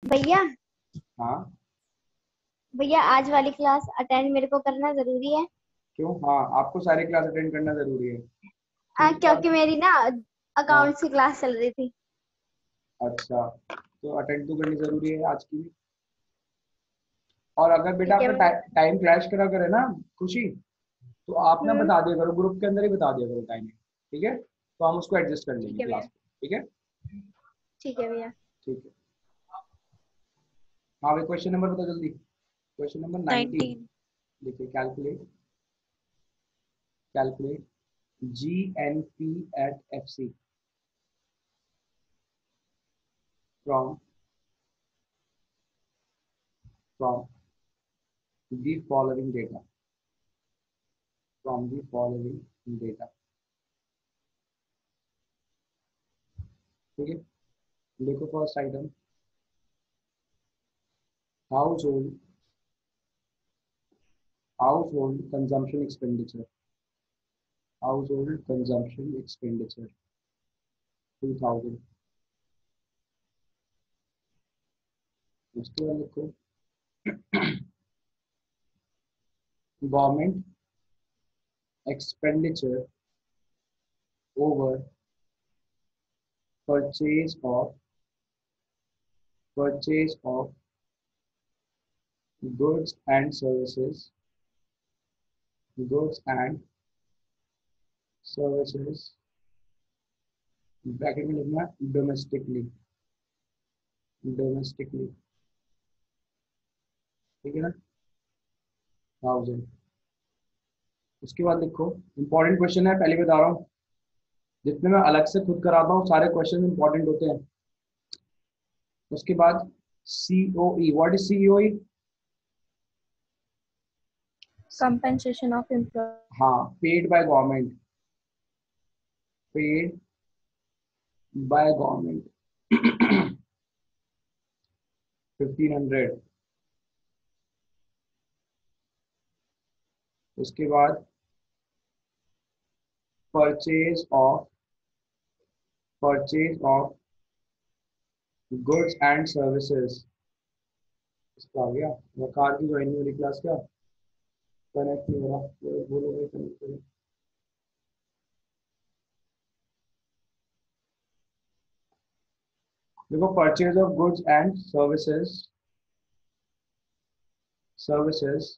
भैया। हाँ। भैया आज वाली क्लास अटेंड मेरे को करना जरूरी है। क्यों? हाँ, आपको सारे क्लास अटेंड करना जरूरी है। ठीक है क्योंकि मेरी ना हाँ। अकाउंट्स की क्लास चल रही थी। अच्छा, तो अटेंड तो करनी जरूरी है आज की भी। और अगर बेटा ठीक है आपका भैया। टाइम क्लैश करा करे ना, खुशी, तो आप ना हम्म। बता दिया करो, ग्रुप के अंदर ही बता दिया करो टाइमिंग। ठीक है, तो हम उसको एडजस्ट कर ठीक लेंगे है क्लास भैया। में। ठीक है। ठीक है भैया। ठीक है। हाँ भाई, क्वेश्चन नंबर बताओ जल्दी। Question number 19। 19. देखिए, calculate calculate GNP at FC from from the following data from the following data। ठीक है, देखो first item, house hold consumption expenditure. House hold consumption expenditure 2000। उसके बाद लिखो, government expenditure over purchase of purchase of goods and services goods and services bracket में लिखना domestically. Domestically, ठीक है ना, 1000। उसके बाद लिखो, इंपॉर्टेंट क्वेश्चन है, पहले बता रहा हूँ। जितने मैं अलग से खुद कराता हूँ सारे क्वेश्चन इंपॉर्टेंट होते हैं। उसके बाद COE, what is COE? Compensation of employee. हाँ, paid by government. Paid by government 1500। उसके बाद purchase of purchase of goods and services. इसका आ गया। वकार की ज्वाइनिंग वाली क्लास क्या कनेक्ट नहीं हो रहा, बोलो भाई कनेक्ट करो। देखो, purchase of goods and services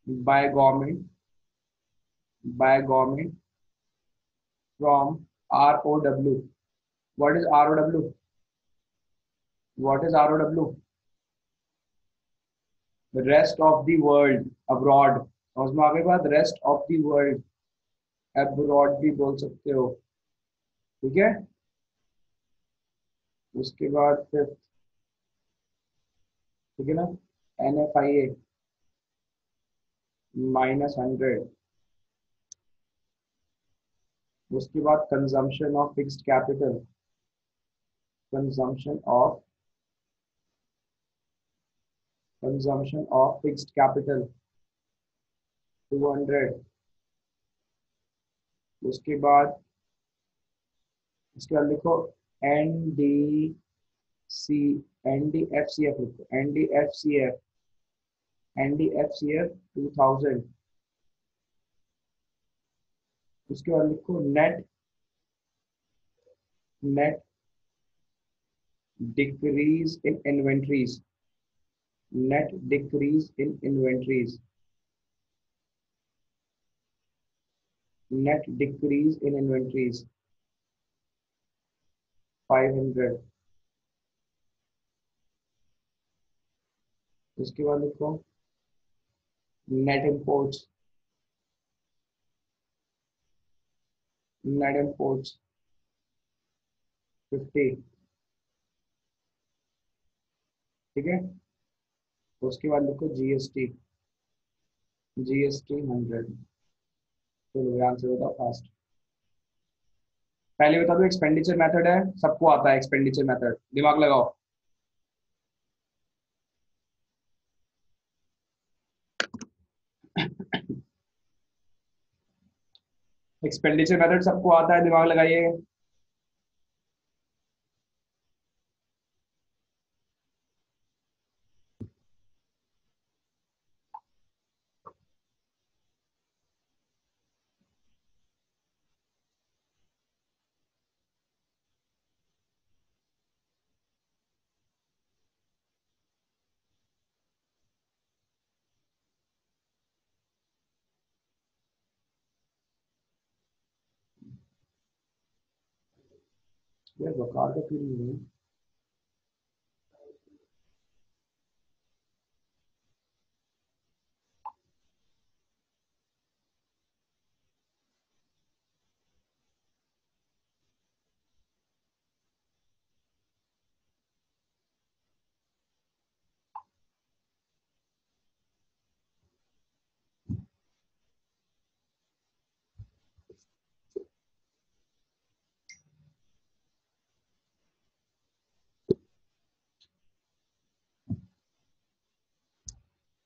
by government by government from ROW। What is ROW? What is ROW? Rest of the world, abroad. समझ में आ गई बात? Rest of the world, abroad भी बोल सकते हो। ठीक है। उसके बाद फिर, ठीक है ना, NFIA -100। उसके बाद consumption of fixed capital, consumption of consumption of fixed capital 200। उसके बाद लिखो NDC NDFCF लिखो, NDFCF 2000। उसके बाद लिखो net net decrease in inventories, net decrease in inventories, net decrease in inventories 500। उसके बाद लिखो नेट इम्पोर्ट्स, नेट इम्पोर्ट्स 50। ठीक है। उसके बाद लिखो GST 100। चलो आंसर बताओ फास्ट। पहले बता दो, एक्सपेंडिचर मेथड है, सबको आता है एक्सपेंडिचर मेथड, दिमाग लगाओ। एक्सपेंडिचर मेथड सबको आता है, दिमाग लगाइए। यार बकार का क्यों नहीं है?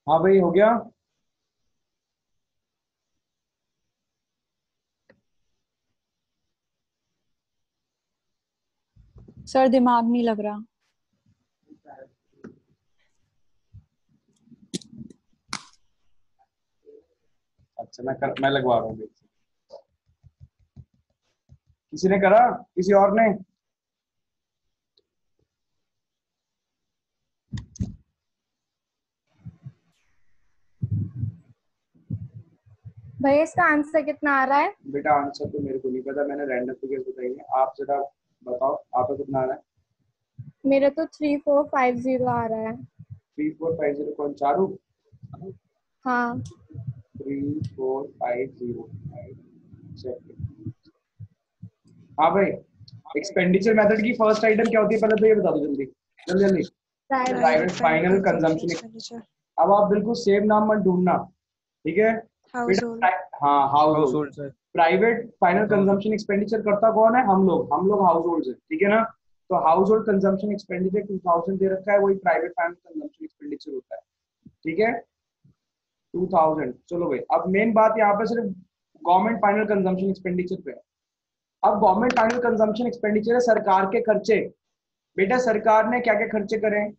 हाँ भाई हो गया। सर दिमाग नहीं लग रहा। अच्छा मैं लगवा रहा हूँ। किसी ने करा? किसी और ने? भैया इसका आंसर कितना आ रहा है? बेटा आंसर तो मेरे को नहीं पता, मैंने रैंडम फिगर्स बताई हैं। आप जरा बताओ आपका कितना आ रहा है? मेरा तो 3450 आ रहा है। 3450 कौन? चारू? हाँ 3450। हाँ भाई, एक्सपेंडिचर मेथड की फर्स्ट आइटम क्या होती है पहले तो ये बता दो जल्दी जल्दी जल्दी। Private final consumption. अब आप बिल्कुल सेम नाम मत ढूंढना, ठीक है बेटा? हाँ house hold. Private final consumption expenditure करता कौन है? हम लोग हाउस होल्ड है, ठीक है ना? तो हाउस होल्ड कंजम्पशन एक्सपेंडिचर 2000 दे रखा है, वही प्राइवेट फाइनल कंजम्पशन एक्सपेंडिचर होता है, ठीक है? 2000। चलो भाई, अब मेन बात यहाँ पे सिर्फ गवर्नमेंट फाइनल कंजम्पशन एक्सपेंडिचर पे है। अब गवर्नमेंट फाइनल कंजम्पशन एक्सपेंडिचर है सरकार के खर्चे। बेटा सरकार ने क्या क्या खर्चे करे हैं?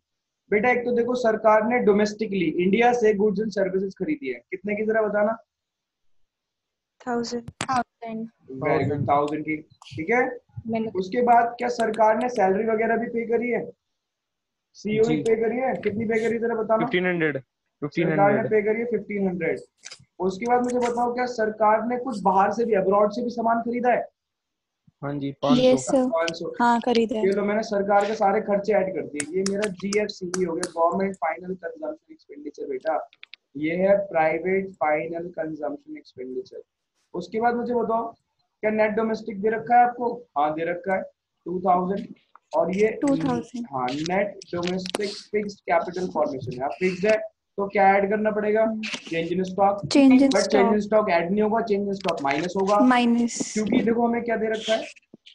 बेटा एक तो देखो, सरकार ने डोमेस्टिकली इंडिया से गुड्स एंड सर्विसेज खरीदी है, कितने की जरा बताना? 1000। वेरी गुड, 1000 की, ठीक है? मैंने उसके बाद क्या सरकार ने सैलरी वगैरह भी पे करी है? सीओई पे करी है? कितनी पे करी है जरा बताना? 1500 सरकार ने 1500। पे करी है 1500। उसके बाद मुझे बताओ, क्या सरकार ने कुछ बाहर से भी, अब्रॉड से भी सामान खरीदा है? हाँ जी यस 500। सर। 500। हाँ खरीदा है। ये लो मैंने सरकार के सारे खर्चे ऐड कर दिए। ये मेरा जीएफसीई हो गया, गवर्नमेंट फाइनल कंजम्पशन एक्सपेंडिचर बेटा। ये है प्राइवेट फाइनल कंजम्पशन एक्सपेंडिचर। उसके बाद मुझे बताओ, क्या नेट डोमेस्टिक दे रखा है आपको? हाँ दे रखा है 2000। और ये 2000। हाँ net domestic fixed capital formation है, फिक्स्ड है तो क्या ऐड करना पड़ेगा? Change in stock. Change in but change in stock stock add नहीं होगा, चेंज इन स्टॉक माइनस होगा, माइनस क्योंकि देखो हमें क्या दे रखा है?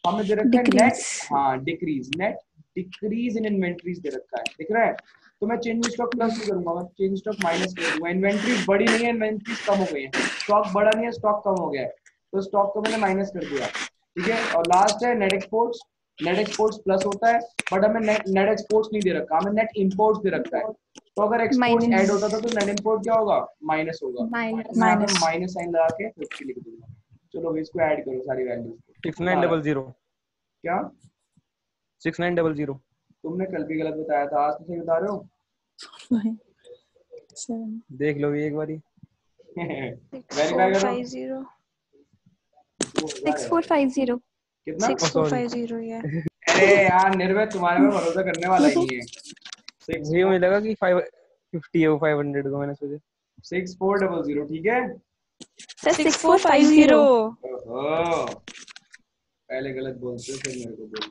हमें दे रखा है नेट, डिक्रीज। हाँ decrease, net decrease in inventories दे रखा है, दिख रहा है? तो मैं चेंज इन स्टॉक प्लस नहीं करूंगा, मैं चेंज स्टॉक माइनस कर दूंगा। इन्वेंट्रीज बढ़ी नहीं है, इन्वेंट्रीज कम हो गई है। स्टॉक बढ़ा नहीं है, स्टॉक कम हो गया है, तो स्टॉक को मैंने माइनस कर दिया, ठीक है? और लास्ट है net exports. Net exports plus होता है, बट हमें नेट एक्सपोर्ट्स नहीं दे रखा, हमें नेट इम्पोर्ट्स दे रखा है। तो अगर एक्सपोर्ट्स ऐड होता था तो नेट इम्पोर्ट क्या होगा? माइनस होगा। तो मैं यहाँ पे माइनस माइनस साइन लगा के 50 लिख दूंगा। चलो भाई इसको ऐड करो सारी वैल्यूज को। कितना आ रहा है? 6900। क्या 6900। तुमने कल भी गलत बताया था, आज तो सही बता रहे हो? देख लो ये एक बारी। वेरीफाई करो। 6450। कितना? 6450 है। अरे यार निर्भय, तुम्हारे में भरोसा करने वाला ही नहीं है। ये मुझे लगा कि 550 है वो 500 को मैंने सोचा। 6400, ठीक है? सर 6450। ओहो, पहले गलत बोलते हो फिर मेरे को बोलते हो,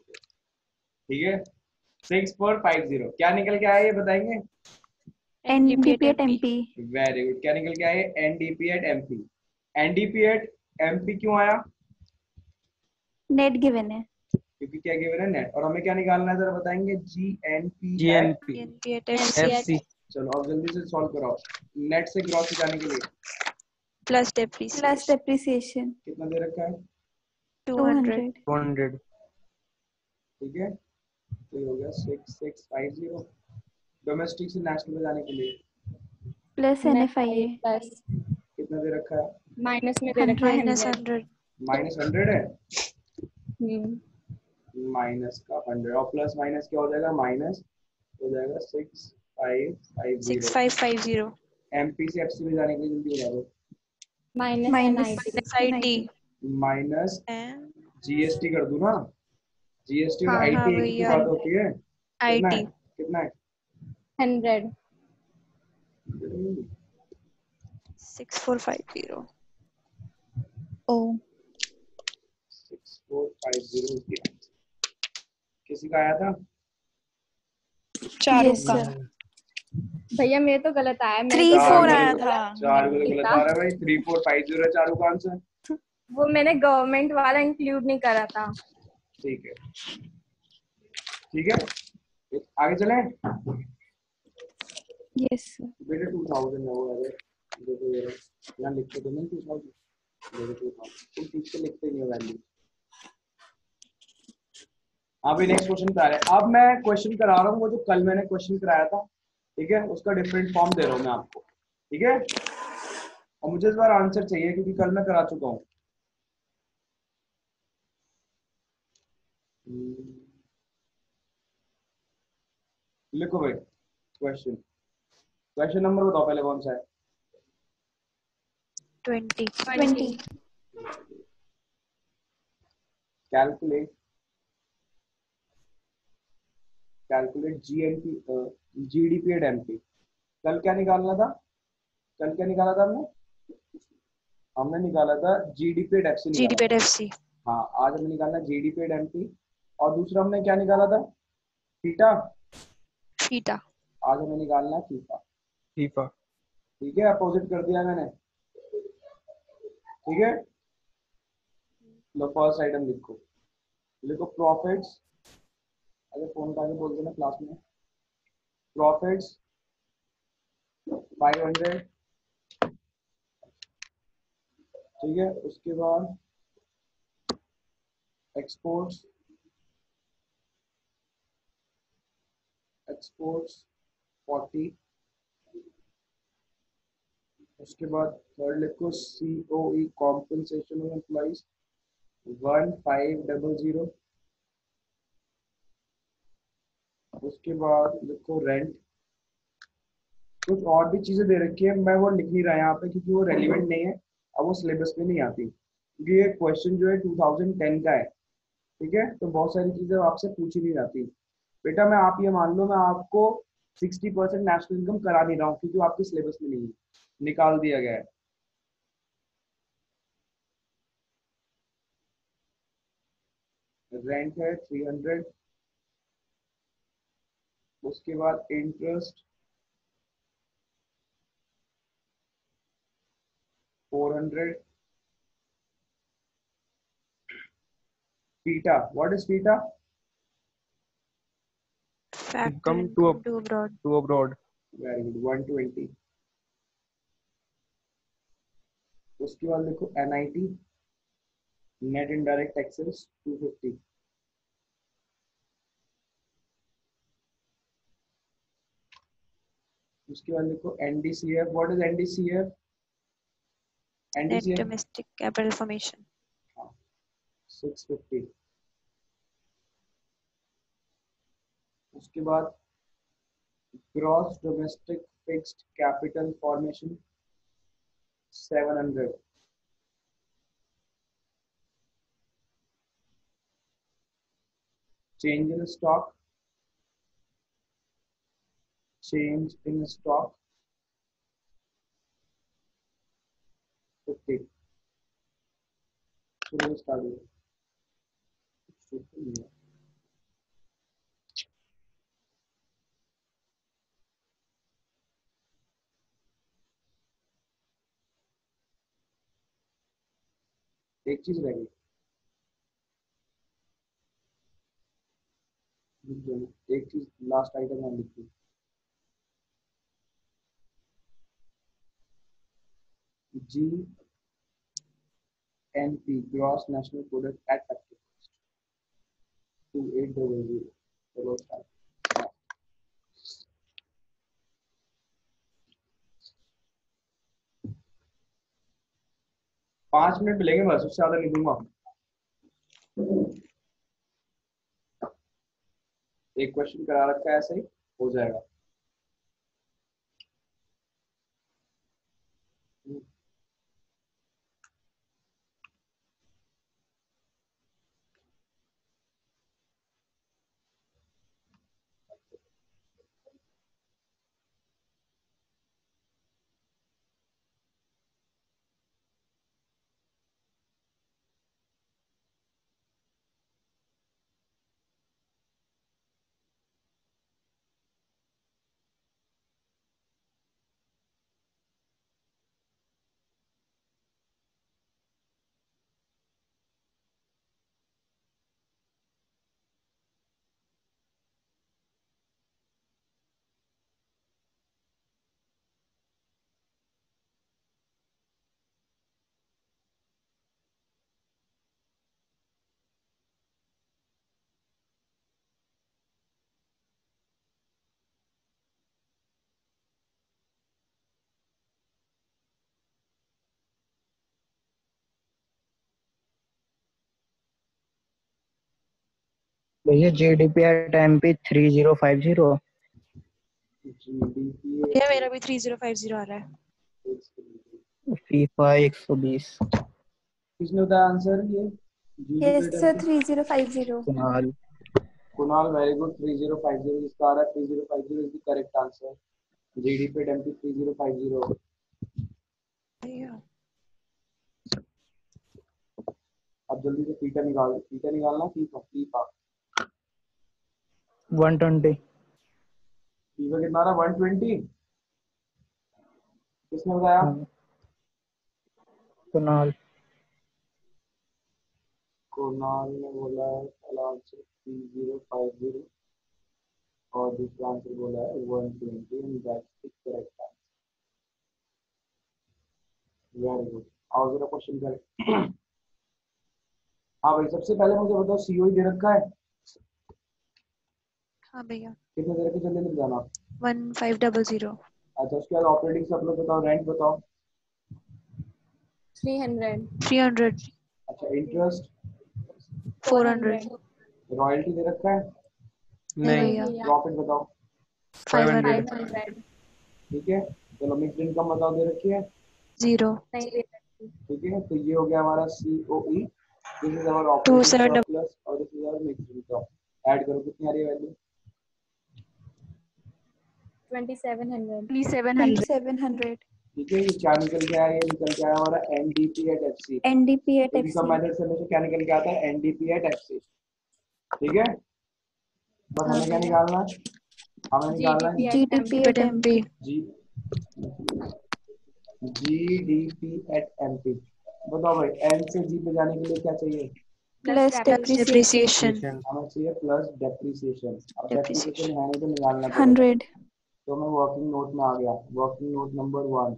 ठीक है? 6450 क्या निकल के आया ये बताएंगे? NDP at MP. Very good, क्या निकल के आया? NDP at MP. NDP at MP क्यों आया? नेट गिवन है। क्योंकि क्या गिवन है? नेट। और हमें क्या निकालना है जरा बताएंगे? GNP at. GNP FC. चलो अब जल्दी से सॉल्व कराओ। नेट से ग्रॉस जाने के लिए प्लस डेप्रिसिएशन कितना दे रखा है? 200। 200। ठीक है, तो ये हो गया 6650। डोमेस्टिक से नेशनल में जाने के लिए प्लस एनएफआईए प्लस कितना दे रखा है? माइनस में दे रखा है 100। -100 है। माइनस का 100 और प्लस माइनस क्या हो जाएगा? माइनस हो जाएगा 6550। एमपी से एफसी में जाने के लिए जल्दी बता दो। माइनस माइनस जीएसटी कर दूं ना? जीएसटी और हाँ, आईटी हाँ एक ही भैया, बात होती है। कितना है? IT कितना है? 100। 6450। ओ 6450 किसी का आया था? चारों यस का सर। भैया मेरे तो गलत आया, मैंने 3-4 चार आया को था। चार को तो नहीं गलत था। आ रहा है भाई। 3450 है चारों का आंसर। वो मैंने गवर्नमेंट वाला इंक्लूड नहीं करा था। ठीक है, ठीक है, आगे चलें। Yes sir. बेटे 2000 है वो। अरे देखो ये यहाँ लिखते तो नहीं 2000। देखो 2000 तुम ठीक से लिखते नहीं हो वैल्यू। अभी नेक्स्ट क्वेश्चन पे आ रहे हैं। अब मैं क्वेश्चन करा रहा हूँ वो जो कल मैंने क्वेश्चन कराया था, ठीक है, उसका डिफरेंट फॉर्म दे रहा हूँ मैं आपको, ठीक है। और मुझे इस बार आंसर चाहिए क्योंकि कल मैं करा चुका हूँ। लिखो भाई क्वेश्चन। क्वेश्चन नंबर बताओ पहले कौन सा है? 20। 20। Calculate calculate GNP GDP and MP. कल क्या निकालना था? कल क्या निकाला था हमने? हमने निकाला था जीडीपी एंड एफसी निकाला था। GDP-FC हाँ, आज हमें निकालना जीडीपी एंड एमपी। और दूसरा हमने क्या निकाला था? थीटा। थीटा। आज हमें निकालना है थीटा। फीफा। ठीक है, अपोजिट कर दिया मैंने, ठीक है। लो फर्स्ट आइटम लिखो। लिखो प्रॉफिट्स। अरे फोन का आगे बोल देना क्लास में। प्रॉफिट्स 500, ठीक है। उसके बाद एक्सपोर्ट्स एक्सपोर्ट्स 40। उसके बाद थर्ड लिखो सीओई कॉम्पनसेशन ऑफ एम्प्लॉइज 1500। उसके बाद लिखो रेंट। कुछ और भी चीजें दे रखी है, मैं वो लिख नहीं रहा यहाँ पे क्योंकि वो रेलिवेंट नहीं है। अब वो सिलेबस में नहीं आती क्योंकि ये क्वेश्चन जो है 2010 का है, ठीक है। तो बहुत सारी चीजें आपसे पूछी नहीं जाती। बेटा मैं आप ये मान लो मैं आपको 60% नेशनल इनकम करा नहीं रहा हूँ क्योंकि वो आपके सिलेबस में नहीं है, निकाल दिया गया है। रेंट है 300। उसके बाद interest 400। Pita, what is pita? Factor इनकम income to abroad to abroad. Very good 120। उसके बाद लिखो एनआईटी नेट इनडायरेक्ट टैक्सेस 250। उसके बाद लिखो NDCF, what is NDCF? net NDCF domestic capital formation 650। उसके बाद gross domestic fixed capital formation 700। Change in stock change in stock 50। चलो start. एक चीज रह गई, एक चीज लास्ट आइटम में लिखी। G N P gross national product at 2800। चलो स्टार्ट। 5 मिनट मिलेंगे बस, उससे ज्यादा नहीं दूंगा। एक क्वेश्चन करा रखा है ऐसे ही हो जाएगा। भैया GDP at MP 3050 GDP भैया मेरा भी 3050 आ रहा है। FIFA 120 किसने बताया आंसर ये? Yes, GDP sir, 3050. Kunal Kunal, very good. 3050 इसका आ रहा है। 3050 is the correct answer. GDP at MP 3050। भैया अब जल्दी से फीटा निकालना। फीफा फीफा 120 फीफा कितना आ रहा है? 120। किसने बताया? कुणाल कुणाल ने बोला है पहला आंसर 3050 और दूसरा आंसर बोला है 120 and that's the correct answer. Very good. आओ जरा क्वेश्चन करें। हाँ भाई, सबसे पहले मुझे बताओ, सीओई दे रखा है? हाँ भैया कितने दे रखे? जल्दी लिख जाना। 1500। अच्छा, उसके बाद ऑपरेटिंग सब लोग बताओ। रेंट बताओ। 300. 300। अच्छा, इंटरेस्ट? 400। रॉयल्टी दे रखा है? नहीं नहीं भैया। प्रॉफिट बताओ। 500। 500. ठीक है, चलो मिक्स्ड इनकम बताओ, दे रखी है? 0। नहीं दे सकती. ठीक है, तो ये हो गया हमारा COE। This is our operating 2700। Surplus और this is our mixed income. Add करो, कितनी आ रही है वैल्यू? 2700. 2700। ठीक है, ये क्या निकल के आया? ये निकल के आया हमारा NDP at FC। NDP at income FC. Method से हमेशा क्या निकल के आता है? NDP at FC। ठीक है, बस हाँ हमें क्या भैया। निकालना है? हमें निकालना है GDP at MP. MP। Ji GDP at MP। बताओ भाई, N से G पे जाने के लिए क्या चाहिए? Plus depreciation. Depreciation। हमें चाहिए प्लस डेप्रिसिएशन। अब डेप्रिसिएशन Depreciation। है नहीं तो निकालना पड़ेगा। 100. तो मैं वर्किंग नोट में आ गया। Working note number 1।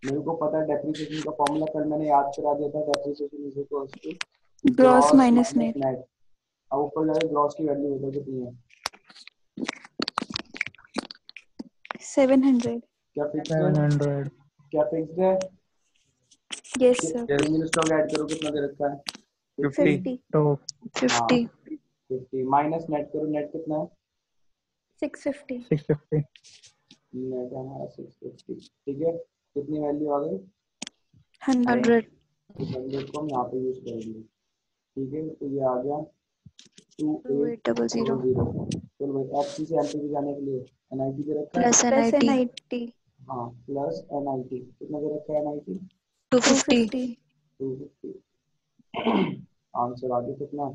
मेरे को पता है डेप्रिसिएशन का फॉर्मूला, कल मैंने याद करा दिया था। Depreciation is equals to Gross gross minus minus net. Net. अब ऊपर जाके ग्रॉस की वैल्यू बताओ कितनी है? 700. क्या फिक्स्ड है? 700 क्या फिक्स्ड है? Yes, sir. Single stock add करो, कितना दे रखा है? 50 50. तो 50। 50 माइनस नेट करो। नेट कितना है? 650. 650 नेट है हमारा 650। ठीक है, कितनी वैल्यू आ गई? 100. 100। इस 100 को हम यहाँ पे यूज करेंगे। ठीक है, तो ये आ गया 2800। 2800। चलो भाई, FC से MP पे जाने के लिए NIT दे रखा है? Plus Plus NIT। NIT. हाँ, प्लस NIT कितना दे रखा है? NIT 250। 250. 250। आंसर आ गया कितना?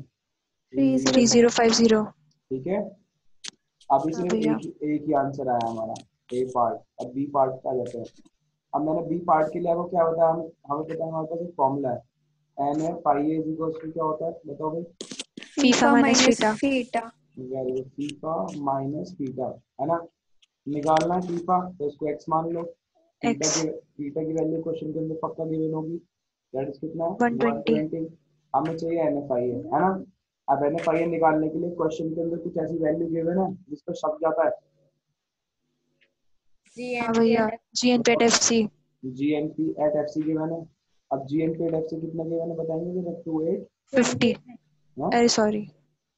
3050. 3050। ठीक है, अभी हाँ सिर्फ भैया। एक ही आंसर आया हमारा, A पार्ट। अब B पार्ट का जाते हैं। अब मैंने B पार्ट के लिए आपको क्या बताया? हमें पता है, हमारे पास एक फॉर्मूला है। NFIA इज इक्वल्स टू क्या होता है बताओ भाई? FIFA minus minus theta। theta. Very good. FIFA minus theta, है ना? निकालना है फीफा, तो इसको x मान लो। X। थीटा की वैल्यू क्वेश्चन के अंदर पक्का गिवन होगी। दैट इज कितना है? 120। 120। हमें चाहिए NFIA, है ना? अब NFIA निकालने के लिए क्वेश्चन के अंदर कुछ ऐसी वैल्यू गिवन है जिस पर शक जाता है। हाँ भैया। GNP at FC। GNP at FC given है। अब GNP at FC कितना गिवन है बताएंगे जरा? 50। अरे सॉरी।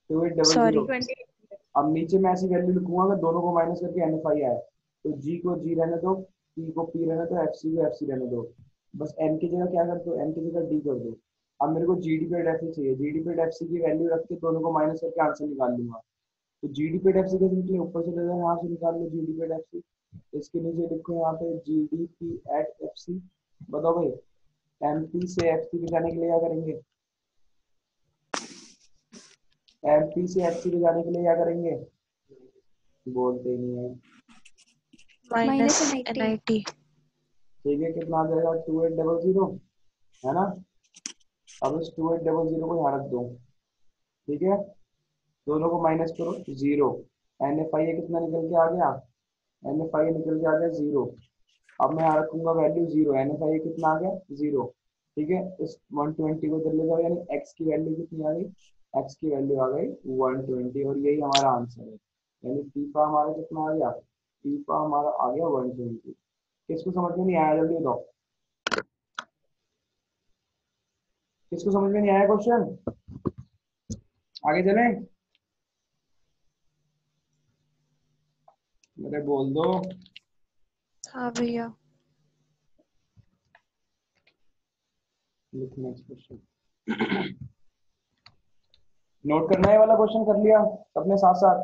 2800। सॉरी। अब नीचे मैं ऐसी वैल्यू लिखूंगा कि दोनों को माइनस करके NFI आए। तो G को G रहने दो, P को P रहने दो, FC को FC रहने दो। बस N की जगह क्या कर दो? N की जगह D कर दो। अब मेरे को GDP at FC चाहिए। GDP at FC की वैल्यू रख के दोनों को माइनस करके आंसर निकाल लूंगा। तो GDP at FC कैसे निकले? ऊपर से ले जाओ, यहाँ से निकाल लो GDP at FC। इसके नीचे लिखो यहाँ पे GDP at FC। बताओ भाई, MP से FC पे जाने के लिए क्या करेंगे? MP से FC पे जाने के लिए क्या करेंगे? बोलते ही नहीं है। Minus NIT. NIT। ठीक है, कितना आ जाएगा? 2800, है ना? अब इस 2800 को यहाँ रख दो। ठीक है, दोनों को माइनस करो, 0। NFIA कितना निकल के आ गया? NFIA निकल के आ गया 0। अब मैं यहाँ रखूंगा वैल्यू 0। NFIA कितना आ गया? 0। ठीक है, इस 120 को इधर ले जाओ, यानी x की वैल्यू कितनी आ गई? x की वैल्यू आ गई 120 और यही हमारा आंसर है। यानी फीफा हमारा कितना आ गया? फीफा हमारा आ गया 120। किसको समझ में नहीं आया? जल्दी बताओ, किसको समझ में नहीं आया क्वेश्चन? आगे चलें? मेरे बोल दो। हाँ भैया। Next question. नोट करना है वाला क्वेश्चन कर लिया अपने साथ साथ।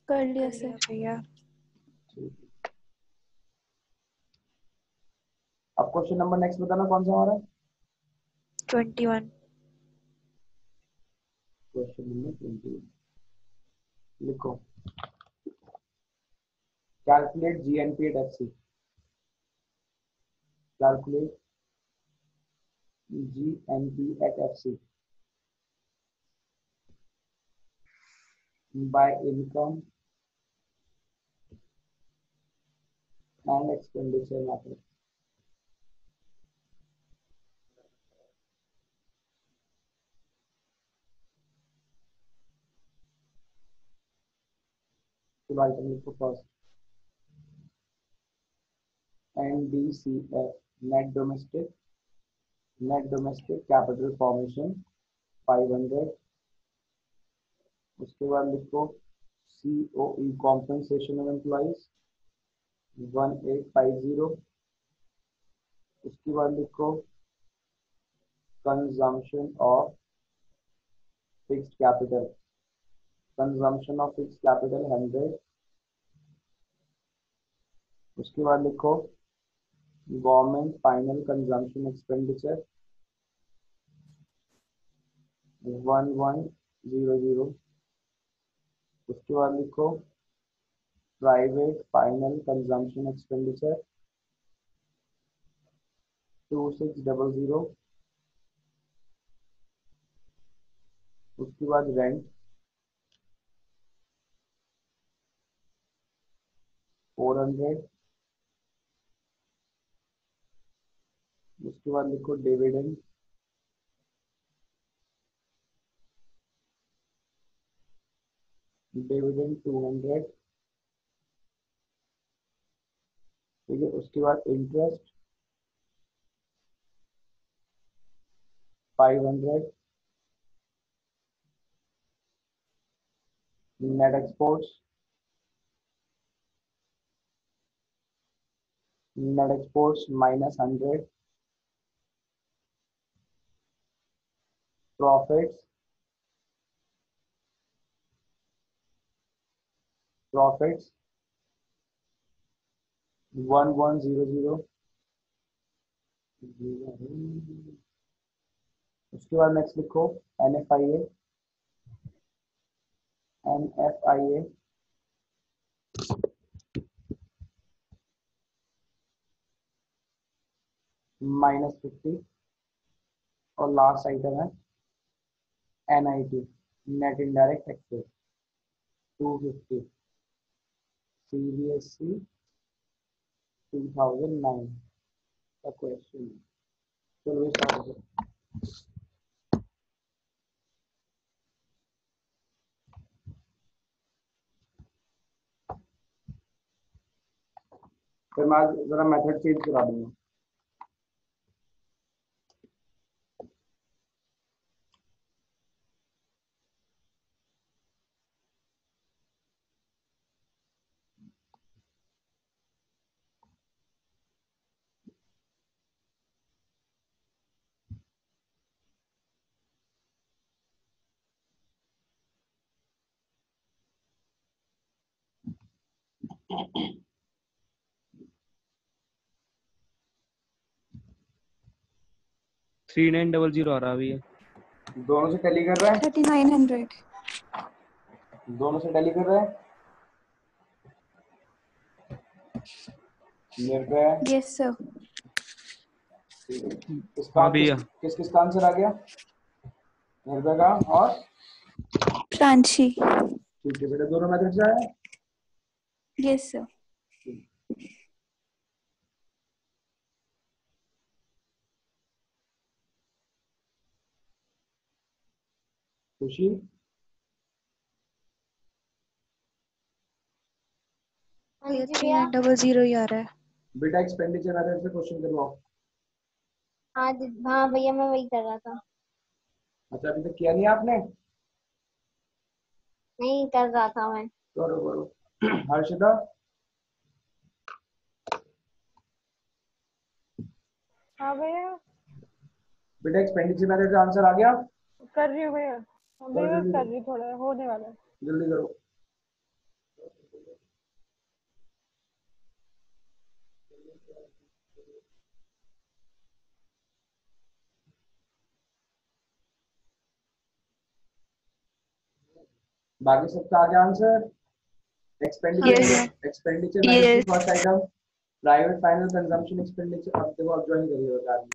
कर लिया कर लिया सर। भैया। अब क्वेश्चन नंबर नेक्स्ट बताना कौन सा हमारा। 21। क्वेश्चन नंबर 21 लिखो। Calculate GNP at FC. Calculate GNP at FC by income and expenditure method. So item लिखो first NDCF net domestic capital formation 500। उसके बाद लिखो COE compensation of employees 1850। उसके बाद लिखो consumption of fixed capital 100। उसके बाद लिखो गवर्नमेंट फाइनल कंजम्पशन एक्सपेंडिचर 1100। उसके बाद लिखो प्राइवेट फाइनल कंजम्पशन एक्सपेंडिचर 2600। उसके बाद रेंट 400। उसके बाद लिखो डिविडेंड 200। ठीक है। उसके बाद इंटरेस्ट 500। Net exports -100। प्रॉफिट्स 1100। उसके बाद नेक्स्ट लिखो NFIA -50। और लास्ट आइटम है NIT net indirect taxes 250। CBSE 2009 का क्वेश्चन। चलो स्टार्ट करो। फिर मैं जरा मेथड चेंज करा दूंगा। थ्री 900 आ रहा अभी है। दोनों से टैली कर रहा है। 3900। दोनों से टैली कर रहा है। मेरे पे यस सर। इसका हाँ भैया। किस किस का आंसर आ गया। मेरे पे का और प्रांशी। ठीक है बेटा दोनों मेथड से आया। Yes sir. खुशी हाँ भैया जी भैया। 3900 ही आ रहा है। बेटा एक्सपेंडिचर मेथड से क्वेश्चन करवाओ। हाँ जी हाँ भैया मैं वही कर रहा था। अच्छा अभी तक किया नहीं आपने। नहीं कर रहा था मैं। करो करो। हर्षिता हाँ भैया, बेटा एक्सपेंडिचर मेथड का आंसर आ गया? कर रही हूँ भैया, अभी करो बस जल्दी कर रही हूँ, थोड़ा होने वाला है। जल्दी करो। बाकी सबका आ गया आंसर? हाँ एक्सपेंडिचर भैया। एक्सपेंडिचर मेथड की first item private final consumption expenditure. अब देखो आप ज्वाइन करिए बता दी।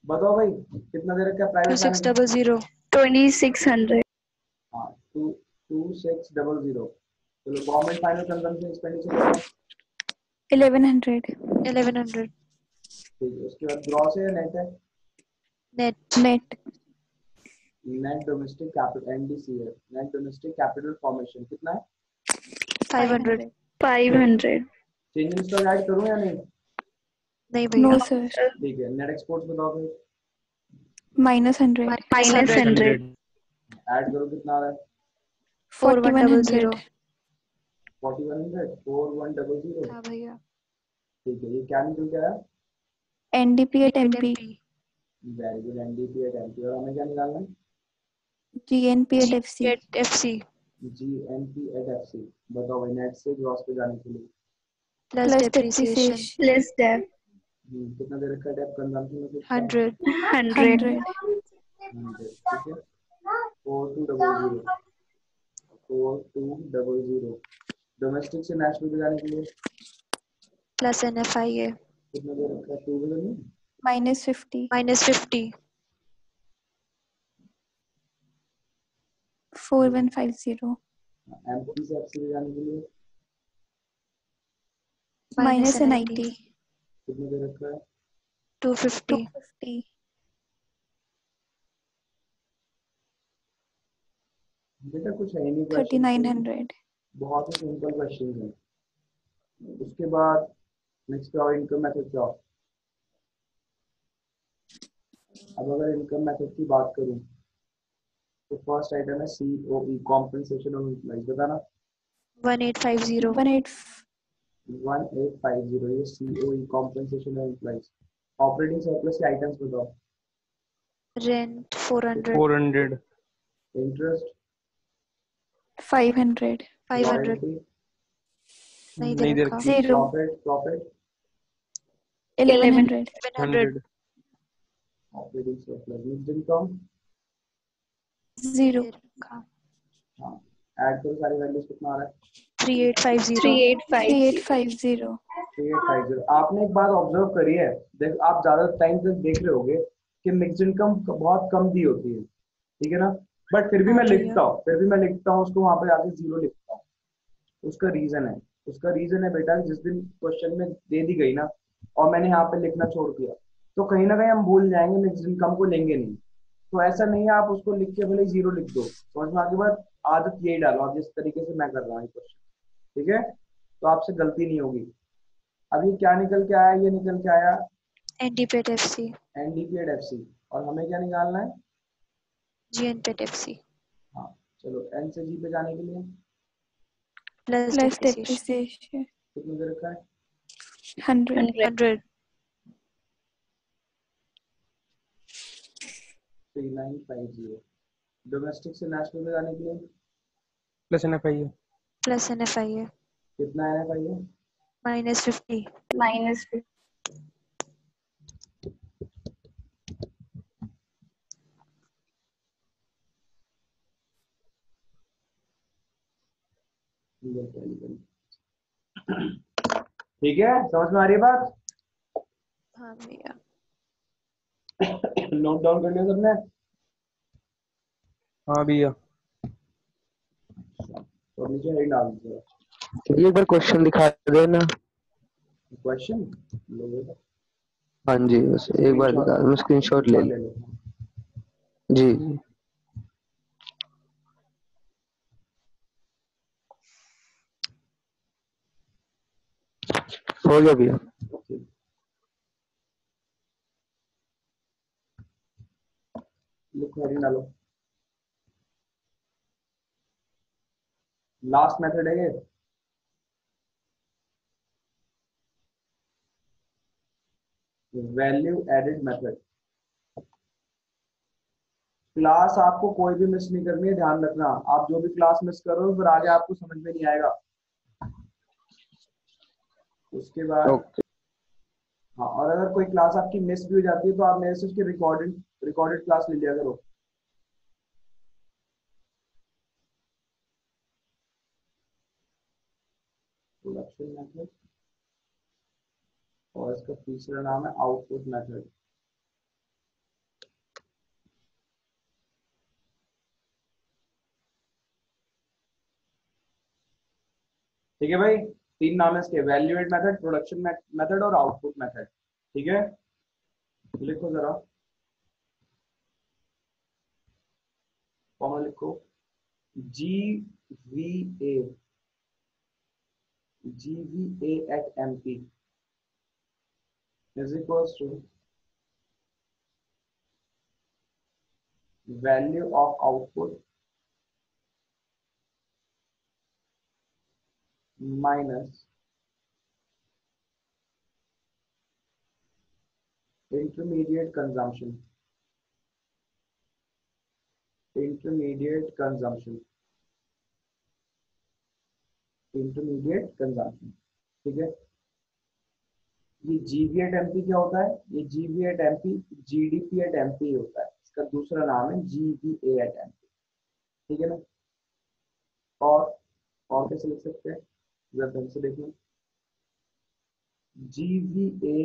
बताओ भाई कितना दे रखा है प्राइवेट फाइनल? 2600 2600 हाँ 2600। चलो गवर्नमेंट फाइनल कंजम्पशन एक्सपेंडिचर बताओ। 1100 1100 ठीक है, उसके बाद ग्रॉस है या नेट है? Net net net domestic capital NDC है। नेट डोमेस्टिक कैपिटल फॉर्मेशन कितना है? 500 500 चेंज इन स्टॉक ऐड करूं या नहीं? नहीं भैया। नो सर ठीक है, नेट एक्सपोर्ट्स बताओ फिर। -100 -100 ऐड करो कितना आ रहा है? 4100 4100 4100। हाँ भैया। ठीक है, ये क्या निकल के आया? NDP at MP very good. NDP at MP. और हमें क्या निकालना है? GNP at FC get FC GNP at FC. बताओ भाई नेट से ग्रॉस पे जाने के लिए plus plus depreciation depreciation plus debt कितना दे रखा है? डेप कंजम्पशन में कितना है? 100 100 100। ठीक है, 4200 4200। डोमेस्टिक से नेशनल पे जाने के लिए प्लस NFIA कितना दे रखा है? 2000 में -50 -50 4150 एमपी से एफसी पे जाने के लिए -90 कितना दे रखा है? 250 250 बेटा कुछ है ही नहीं क्वेश्चन। 3900 बहुत ही सिंपल क्वेश्चन है। उसके बाद नेक्स्ट और इनकम मेथड क्या? अब अगर इनकम मेथड की बात करूं तो फर्स्ट आइटम है सीओई कॉम्पेंसेशन ऑफ एम्प्लॉइज। बताना 1850 1850। ये COE compensation of employees. Operating surplus के आइटम्स बताओ। रेंट 400 400 इंटरेस्ट 500 500 रॉयल्टी नहीं दे नहीं दे रखा रखी। 0 profit 1100 1100 operating surplus mixed income. 0 दे रखा हाँ, ऐड करो सारी वैल्यूज कितना आ रहा है? 3850 3850 3850। आपने एक बात ऑब्जर्व करी है, देख आप ज्यादा टाइम तक देख रहे होगे कि मिक्स्ड इनकम बहुत कम दी होती है, ठीक है ना? बट फिर भी हाँ मैं भैया। लिखता हूँ उसको वहां पे आके 0 लिखता हूँ। उसका रीजन है बेटा, जिस दिन क्वेश्चन में दे दी गई ना और मैंने यहाँ पे लिखना छोड़ दिया तो कहीं ना कहीं हम भूल जाएंगे, मिक्स्ड इनकम को लेंगे नहीं। तो ऐसा नहीं है आप उसको लिख के भले 0 लिख दो, समझ में आगे बात? आदत यही डालो आप जिस तरीके से मैं कर रहा हूँ क्वेश्चन, ठीक है? तो आपसे गलती नहीं होगी। अब ये क्या निकल के आया? ये निकल के आया NDP at FC NDP at FC. और हमें क्या निकालना है? GNP at FC हाँ चलो, एन से जी पे जाने के लिए प्लस plus डेप्रिसिएशन depreciation कितना दे रखा है? 100 100 3950। डोमेस्टिक से नेशनल पे जाने के लिए प्लस NFI प्लस NFIA कितना है भाई? -50 -50 ठीक है, समझ में आ रही है बात? हाँ भैया। नोट डाउन कर लिया सबने? हाँ भैया। तो नीचे हेड डाल दीजिए। एक बार क्वेश्चन दिखा देना। क्वेश्चन लोगे? हाँ जी, बस एक बार दिखा दो, मैं स्क्रीनशॉट ले ले लूँ। लो। जी हो गया भैया। लिखो, हेडिंग डालो। लास्ट मेथड है ये। Value added method. क्लास आपको कोई भी मिस नहीं करनी है, ध्यान रखना। आप जो भी क्लास मिस करो फिर आगे आपको समझ में नहीं आएगा। उसके बाद ओके हाँ, और अगर कोई क्लास आपकी मिस भी हो जाती है तो आप मेरे से उसकी रिकॉर्डेड क्लास ले लिया करो। प्रोडक्शन मेथड और इसका तीसरा नाम है आउटपुट मेथड। ठीक है भाई, तीन नाम है इसके, वैल्यूएट मेथड, प्रोडक्शन मेथड और आउटपुट मेथड। ठीक है, तो लिखो जरा फॉर्मूला लिखो। GVA at MP is equals to value of output minus intermediate consumption ठीक है। ये GV at MP क्या होता है? ये GV at MP GDP at MP होता है, इसका दूसरा नाम है GVA at MP। ठीक है ना। और कैसे लिख सकते हैं, जरा ढंग से देखो। GVA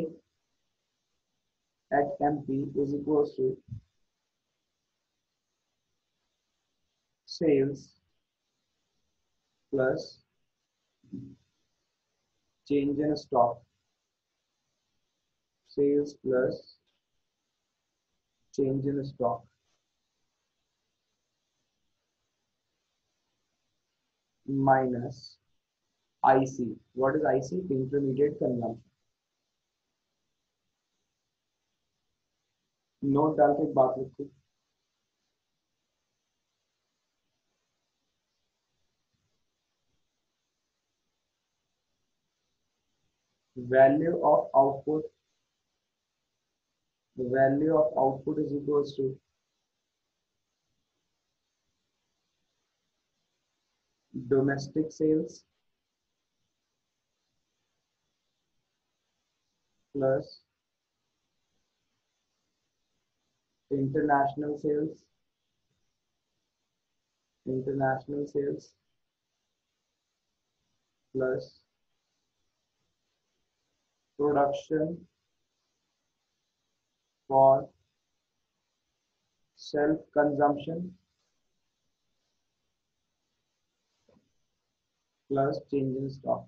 at MP is equals to sales plus change in stock, sales plus change in stock minus IC. What is IC? Intermediate consumption। Note डाल के एक बात लिखो, value of output is equals to domestic sales plus international sales plus production for self consumption plus change in stock,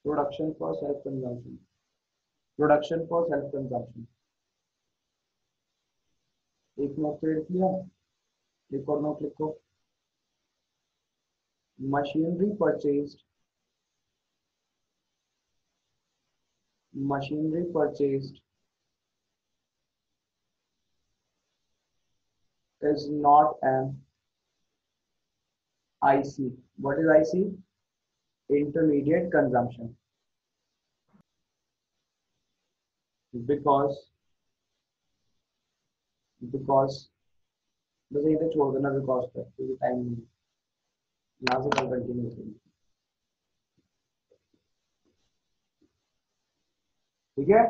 production for self consumption। एक note तो लिख लिया, एक और नोट लिखो। machinery purchased is not an IC. What is IC? Intermediate consumption, because बस यही तो छोड़ देना बिकॉज तक, क्योंकि टाइम नहीं, यहाँ से कल कंटिन्यू करेंगे। ठीक है।